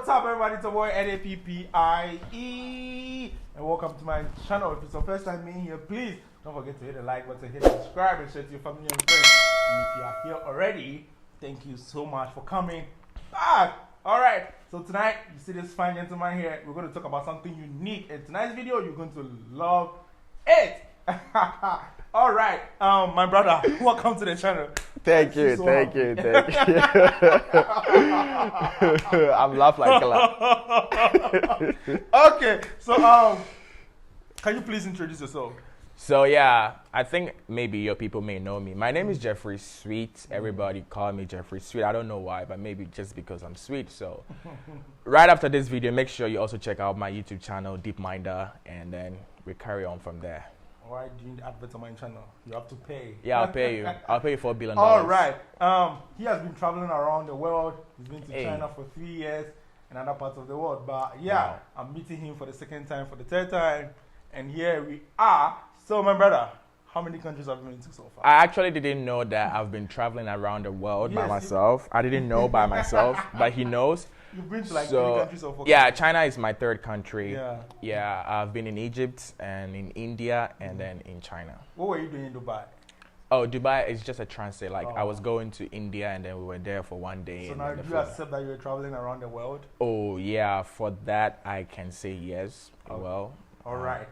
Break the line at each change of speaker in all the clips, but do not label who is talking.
what's up, everybody? It's your boy nappie, and welcome to my channel. If it's your first time being here, please don't forget to hit the like button, hit subscribe, and share to your family and friends. And if you are here already, thank you so much for coming back. All right, so tonight you see this fine gentleman here. We're going to talk about something unique. In tonight's video, you're going to love it. All right, my brother, welcome to the channel.
Thank you. I'm laughing like a lot.
Okay, so can you please introduce yourself?
So yeah, I think maybe your people may know me. My name is Jeffrey Sweet. Everybody call me Jeffrey Sweet. I don't know why, but maybe just because I'm sweet. So right after this video, make sure you also check out my YouTube channel, Deep Minder, and then we carry on from there.
Why do you need adverts on my channel? You have to pay.
Yeah, I'll pay you. I'll pay you $4 billion.
All right. He has been traveling around the world. He's been to China for 3 years and other parts of the world. But yeah, wow. I'm meeting him for the second time, for the third time. And here we are. So my brother, how many countries have you been to so far?
I actually didn't know that I've been traveling around the world by myself. I didn't know by myself, but he knows.
You've been to like 3 countries so far?
Yeah, China is my third country.
Yeah.
Yeah, I've been in Egypt and in India and then in China.
What were you doing in Dubai?
Oh, Dubai is just a transit. Like I was going to India and then we were there for 1 day.
So now do you accept that you're traveling around the world?
Oh yeah, for that I can say yes. Okay. Well.
All right.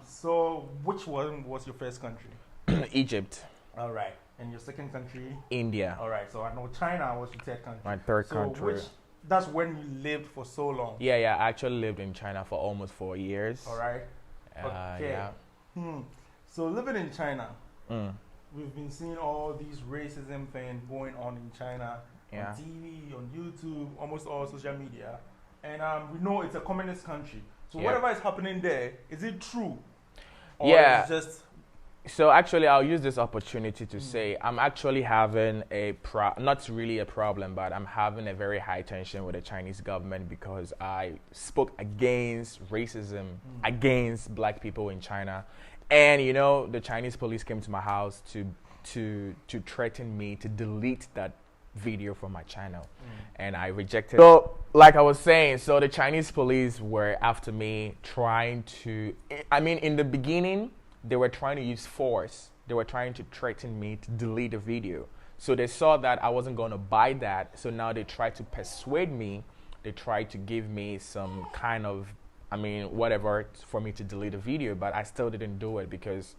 So which one was your first country?
Egypt.
All right. And your second country?
India.
All right. So I know China was your third country.
My third country.
That's when you lived for so long.
Yeah. I actually lived in China for almost 4 years.
All right. Okay.
Yeah.
So living in China, we've been seeing all these racism things going on in China, on TV, on YouTube, almost all social media. And we know it's a communist country. So whatever is happening there, is it true? Or
yeah.
Is it just...
So actually, I'll use this opportunity to say I'm actually having not really a problem, but I'm having a very high tension with the Chinese government because I spoke against racism, against black people in China. And, you know, the Chinese police came to my house to threaten me to delete that video from my channel. And I rejected. So, like I was saying, so the Chinese police were after me trying to, I mean, in the beginning, they were trying to use force. They were trying to threaten me to delete the video. So they saw that I wasn't going to buy that. So now they tried to persuade me. They tried to give me some kind of, I mean, whatever for me to delete the video. But I still didn't do it because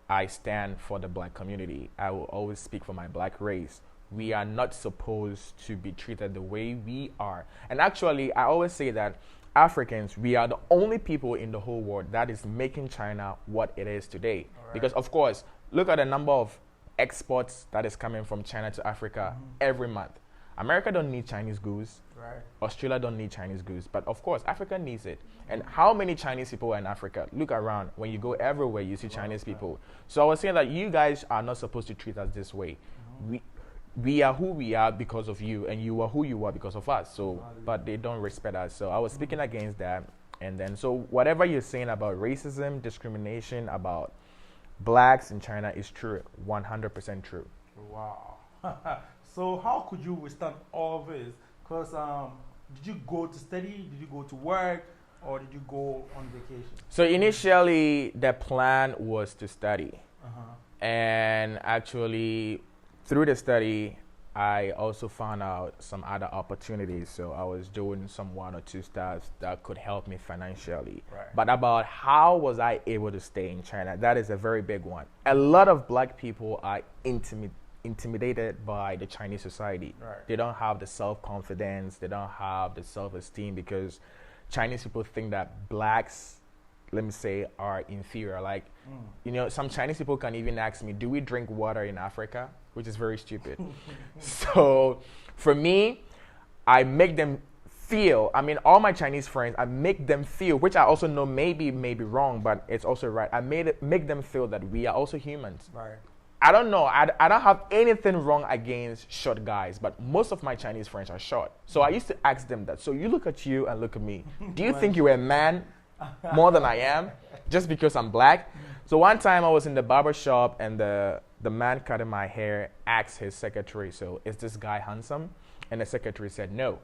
I stand for the black community. I will always speak for my black race. We are not supposed to be treated the way we are. And actually, I always say that Africans, we are the only people in the whole world that is making China what it is today. Right. Because, of course, look at the number of exports that is coming from China to Africa every month. America don't need Chinese goods.
Right.
Australia don't need Chinese goods. But, of course, Africa needs it. And how many Chinese people are in Africa? Look around. When you go everywhere, you see Chinese people. So I was saying that you guys are not supposed to treat us this way. We are who we are because of you, and you are who you are because of us. So, but they don't respect us. So I was speaking against that. And then, so whatever you're saying about racism, discrimination, about blacks in China is true, 100% true.
Wow. So how could you withstand all this? Because did you go to study? Did you go to work? Or did you go on vacation? So
initially, the plan was to study. And actually, through the study, I also found out some other opportunities. So I was doing some 1 or 2 stuff that could help me financially. Right. But about how was I able to stay in China, that is a very big one. A lot of black people are intimidated by the Chinese society. Right. They don't have the self-confidence. They don't have the self-esteem because Chinese people think that blacks, let me say, are inferior. Like, you know, some Chinese people can even ask me, do we drink water in Africa? Which is very stupid. So for me, I make them feel, I mean, all my Chinese friends, I make them feel, which I also know may be wrong, but it's also right. I make them feel that we are also humans. Right. I don't know. I don't have anything wrong against short guys, but most of my Chinese friends are short. So I used to ask them that. So you look at you and look at me. Do you think you're a man more than I am just because I'm black? So one time I was in the barber shop and the man cutting my hair asked his secretary, so is this guy handsome? And the secretary said no.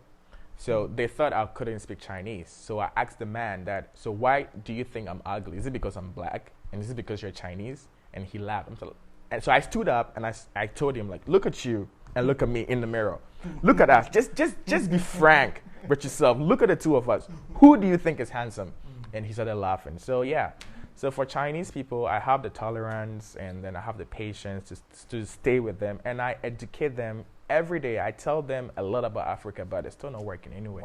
So they thought I couldn't speak Chinese. So I asked the man that, so why do you think I'm ugly? Is it because I'm black? And is it because you're Chinese? And he laughed. And so I stood up and I told him, like, look at you and look at me in the mirror. Look at us. Just be frank with yourself. Look at the two of us. Who do you think is handsome? And he started laughing. So yeah. So for Chinese people, I have the tolerance and then I have the patience to stay with them. And I educate them every day. I tell them a lot about Africa, but it's still not working anyway.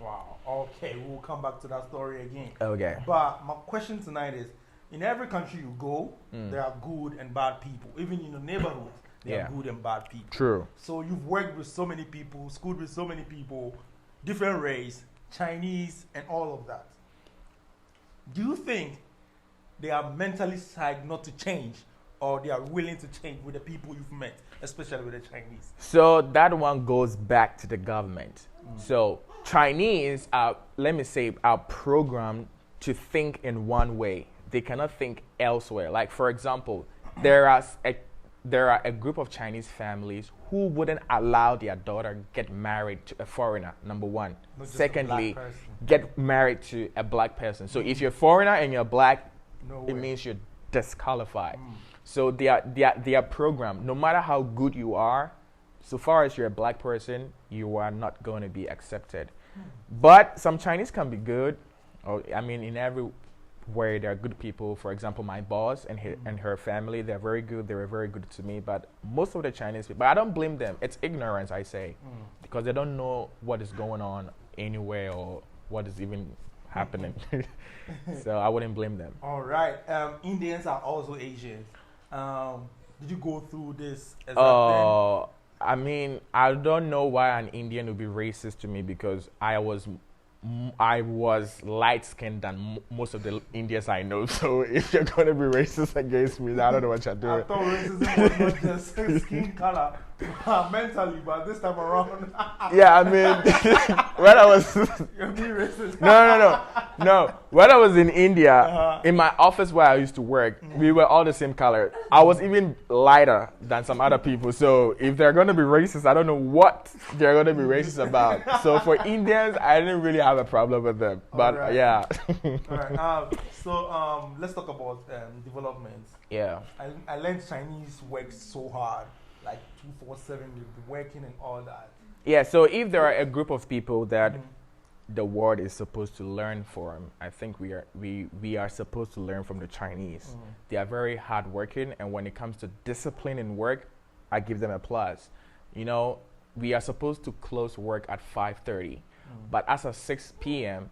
Wow. Okay, we'll come back to that story again.
Okay.
But my question tonight is, in every country you go, there are good and bad people. Even in the neighborhood, there are good and bad people.
True.
So you've worked with so many people, schooled with so many people, different race, Chinese, and all of that. Do you think they are mentally psyched not to change, or they are willing to change with the people you've met, especially with the Chinese?
So that one goes back to the government. So Chinese are, let me say, are programmed to think in one way. They cannot think elsewhere. Like, for example, there are a group of Chinese families who wouldn't allow their daughter get married to a foreigner, number one. Secondly, get married to a black person. So if you're a foreigner and you're black, it means you're disqualified. So they are programmed. No matter how good you are, so far as you're a black person, you are not going to be accepted. But some Chinese can be good. I mean, in every way, there are good people. For example, my boss and her family, they're very good. They were very good to me. But most of the Chinese people, I don't blame them. It's ignorance, I say, because they don't know what is going on anywhere or what is even happening. So I wouldn't blame them.
All right. Indians are also Asians. Did you go through this?
I mean, I don't know why an Indian would be racist to me, because I was light-skinned than most of the Indians I know. So if you're going to be racist against me, I don't know what you're doing.
I thought racism was not just skin color, mentally, but this time around.
Yeah, I mean, when I was...
You're being racist.
No. When I was in India, in my office where I used to work, we were all the same color. I was even lighter than some other people. So if they're going to be racist, I don't know what they're going to be racist about. So for Indians, I didn't really have a problem with them. But yeah.
All right. So let's talk about development.
Yeah.
I learned Chinese works so hard, like 2-4-7, they've been working and all that.
Yeah, so if there are a group of people that the world is supposed to learn from, I think we are supposed to learn from the Chinese. They are very hardworking, and when it comes to discipline in work, I give them a plus. You know, we are supposed to close work at 5:30, but as of 6 p.m.,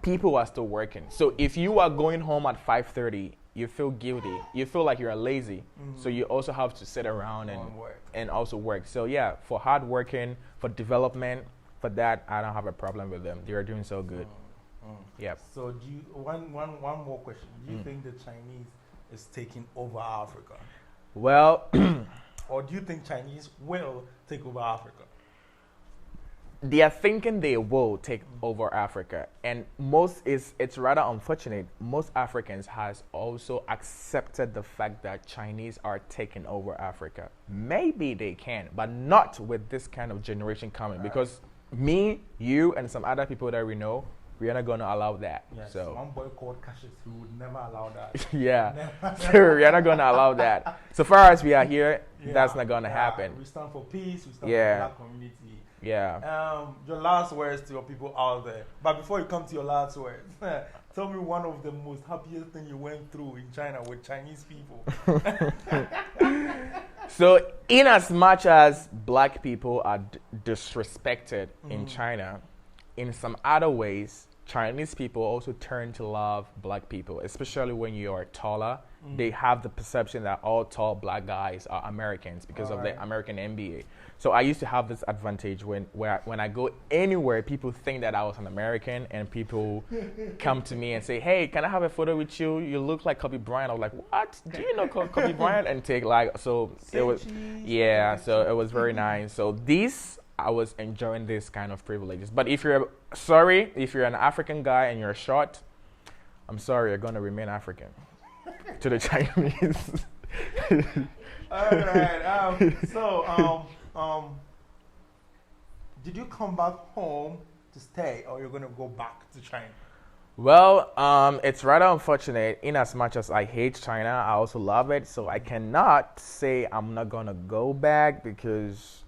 people are still working. So if you are going home at 5:30, you feel guilty. You feel like you're lazy. So you also have to sit around and also work. So yeah, for hard working, for development, for that, I don't have a problem with them. They are doing so good. Yeah.
So do you, one more question. Do you think the Chinese is taking over Africa?
Well,
or do you think Chinese will take over Africa?
They are thinking they will take over Africa, and it's rather unfortunate. Most Africans has also accepted the fact that Chinese are taking over Africa. Maybe they can, but not with this kind of generation coming, because me, you, and some other people that we know, we are not going to allow that.
Yes,
so
one boy called Cassius, who would never allow that.
Yeah, so we are not going to allow that. So far as we are here, that's not going to happen.
We stand for peace. We stand for the black community.
Yeah.
Your last words to your people out there. But before you come to your last words, tell me one of the most happiest thing you went through in China with Chinese people.
So, in as much as black people are disrespected in China, in some other ways, Chinese people also turn to love black people, especially when you are taller. They have the perception that all tall black guys are Americans because of the American NBA. So I used to have this advantage when I go anywhere, people think that I was an American, and people come to me and say, "Hey, can I have a photo with you? You look like Kobe Bryant." I was like, "What? Do you know Kobe Bryant?" And take so it was so it was very nice. So I was enjoying this kind of privileges. But if you're an African guy and you're short, I'm sorry, you're gonna remain African to the Chinese.
All right. Did you come back home to stay, or you're going to go back to China?
Well, it's rather unfortunate. In as much as I hate China, I also love it. So I cannot say I'm not gonna go back because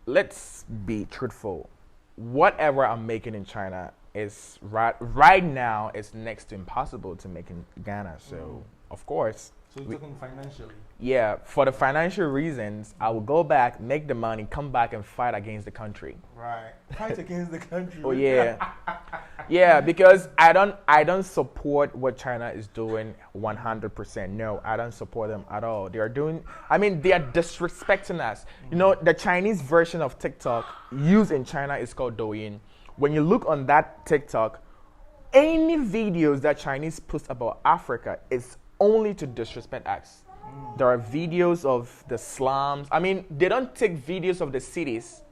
let's be truthful. Whatever I'm making in China is right now it's next to impossible to make in Ghana. So of course.
So you're talking financially?
Yeah, for the financial reasons, I will go back, make the money, come back and fight against the country.
Right. Fight against the country.
Oh yeah. Yeah, because I don't support what China is doing 100%. No, I don't support them at all. They are disrespecting us. You know, the Chinese version of TikTok used in China is called Douyin. When you look on that TikTok, any videos that Chinese post about Africa is only to disrespect us. There are videos of the slums. I mean, they don't take videos of the cities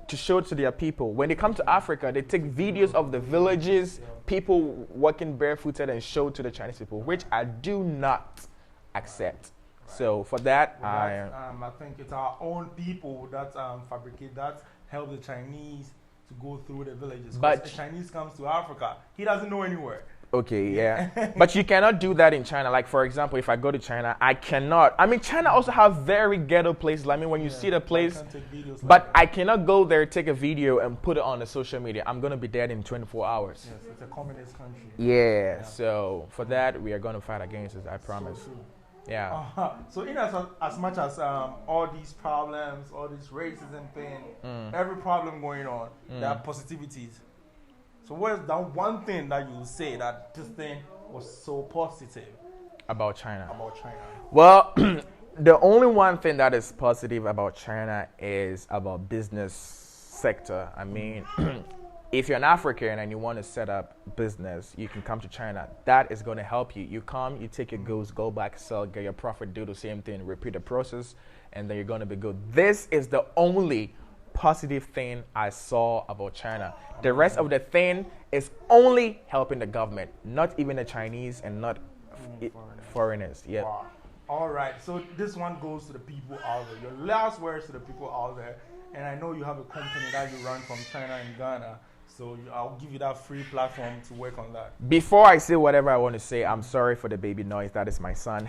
to show to their people. When they come to Africa, they take videos of the villages, people walking barefooted and show to the Chinese people, which I do not accept. Right. So for that,
I think it's our own people that fabricate that, help the Chinese to go through the villages. But the Chinese comes to Africa, he doesn't know anywhere.
Okay, yeah. But you cannot do that in China. Like, for example, if I go to China, I cannot. I mean, China also have very ghetto places. I mean, when you see the place, but I cannot go there, take a video, and put it on the social media. I'm going to be dead in 24 hours.
Yes, it's a communist country.
Yeah, so for that, we are going to fight against it, I promise.
So
yeah.
So in as much as all these problems, all this racism thing, every problem going on, there are positivities. So what is that one thing that you say that this thing was so positive
about China?
Well,
the only one thing that is positive about China is about business sector. I mean, if you're an African and you want to set up business, you can come to China. That is going to help you. You come, you take your goods, go back, sell, get your profit, do the same thing, repeat the process, and then you're going to be good. This is the only positive thing I saw about China. The rest of the thing is only helping the government, not even the Chinese and not foreigners. Yeah.
Wow. All right. So this one goes to the people out there. Your last words to the people out there. And I know you have a company that you run from China and Ghana. So I'll give you that free platform to work on that.
Before I say whatever I want to say, I'm sorry for the baby noise. That is my son.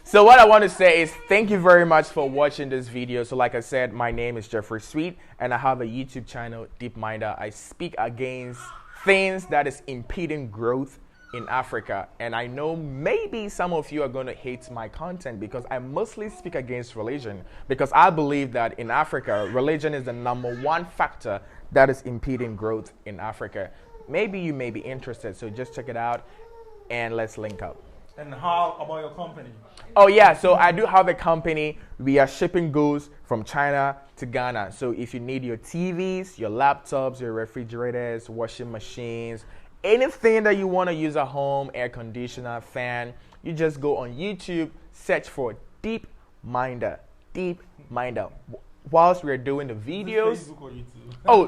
So what I want to say is thank you very much for watching this video. So like I said, my name is Jeffrey Sweet and I have a YouTube channel, DeepMinder. I speak against things that is impeding growth in Africa. And I know maybe some of you are going to hate my content because I mostly speak against religion, because I believe that in Africa, religion is the #1 factor that is impeding growth in Africa. Maybe you may be interested, so just check it out and let's link up.
And how about your company?
Oh yeah, so I do have a company. We are shipping goods from China to Ghana. So if you need your TVs, your laptops, your refrigerators, washing machines, anything that you want to use at home, air conditioner, fan, you just go on YouTube, search for DeepMinder. DeepMinder. Whilst we're doing the videos.
Facebook or YouTube?
Oh,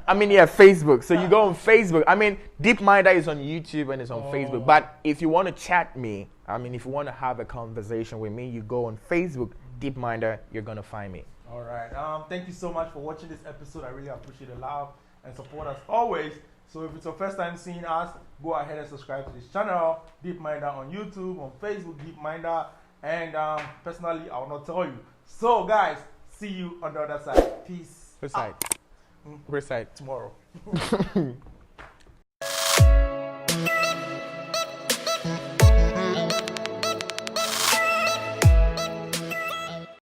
I mean, yeah, Facebook. So you go on Facebook. I mean, DeepMinder is on YouTube and it's on Facebook. But if you want to chat me, I mean, if you want to have a conversation with me, you go on Facebook, DeepMinder, you're going to find me.
All right. Thank you so much for watching this episode. I really appreciate the love and support as always. So if it's your first time seeing us, go ahead and subscribe to this channel, DeepMinder on YouTube, on Facebook, DeepMinder. And personally, I will not tell you. So guys, see you on the other side. Peace.
Which side? Which side?
Tomorrow.